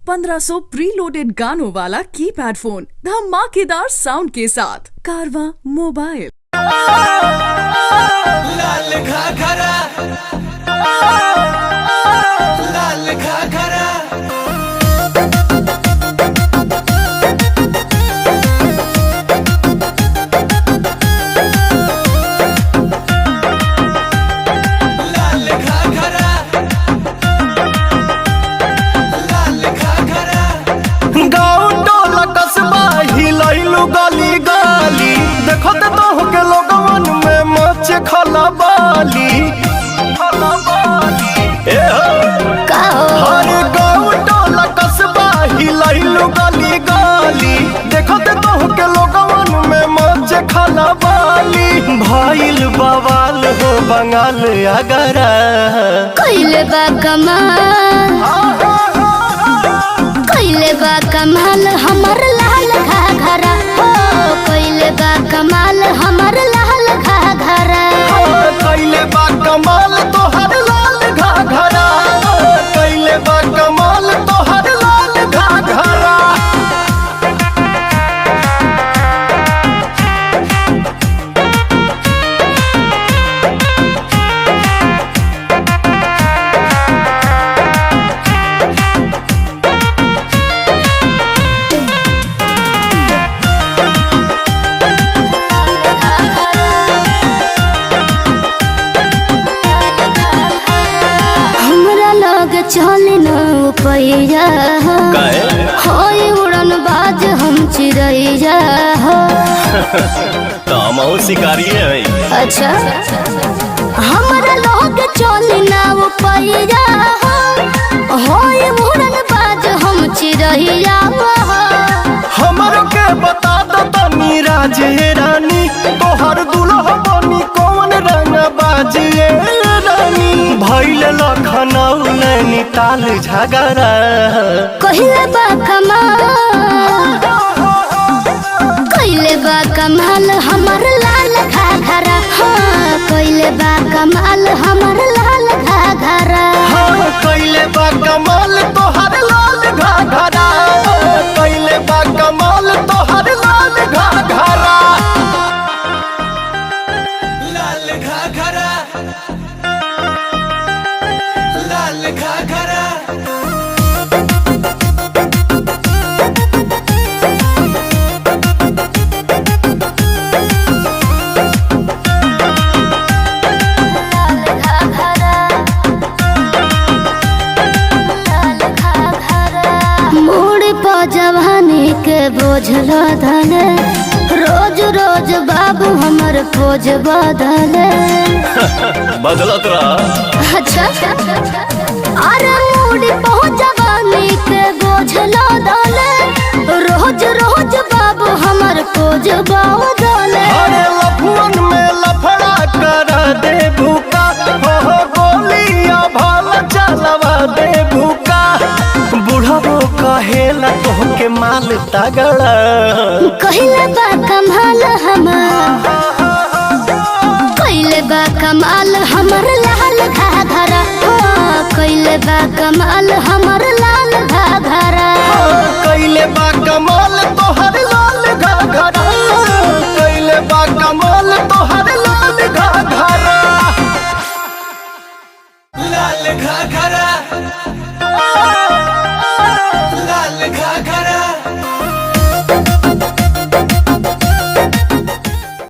1500 preloaded गानों वाला keypad phone धमाकेदार साउंड के साथ कारवा मोबाइल। लाल घाघरा, लाल घाघरा, लाल घाघरा, लाल घाघरा। गाँव टोला कस्बा हिलैलु गली गली, देखो तो के लोगवन में मच खलबाली। हर गाँव टोला कस्बा हिलैलु गली गली, देखो तो के लोगवन में मच खलबाली। भइल बवाल हो बंगाल अगरा, कइले बा कमाल हमर लाल घाघरा हो, कइले बा कमाल हमर लाल घाघरा। कइले बा कमाल तोहर लाल घाघरा, कइले बा कमाल तोहर लाल घाघरा। चले न पैया होय उड़न बाज हम चिड़ैया हो। शिकारी है। अच्छा हमारा लोग चले न पैया होय उड़न बाज हम चिड़ैया हो। हमरो के बता दो तनी राजे रानी, तोहर दुल्हा बनी कौन रंग बाजिए रानी। भइल लखनऊ नैनीताल झगड़ा, कइले बा कमाल, कइले बा कमाल हमर लाल घाघरा। हाँ कइले बा कमाल हमर लाल घाघरा। हाँ कइले बा कमाल तोहर लाल घाघरा, कइले बा कमाल तोहर लाल घाघरा। लाल घाघरा, लाल घाघरा। जवानी के बोझल धले, रोज रोज बाबू हमर पोज बदले। बदलत रहा। अच्छा अरे मूडी बहुत जवानी के बोझल धले, रोज रोज बाबू हमर पोज बदले। अरे लफुअन में लफड़ा कर दे भूका, हो गोलियां भाला चलवा दे भूका। बुढ़ाबो कहेला तोहके माल तगड़ा, कइले बा कमाल हमर, कइले बा कमाल हमर लाल घाघरा। कइले बा कमाल हमर लाल घाघरा। कइले बा कमाल तोहर लाल घाघरा, कइले बा कमाल तोहर लाल घाघरा। लाल घाघरा, लाल घाघरा।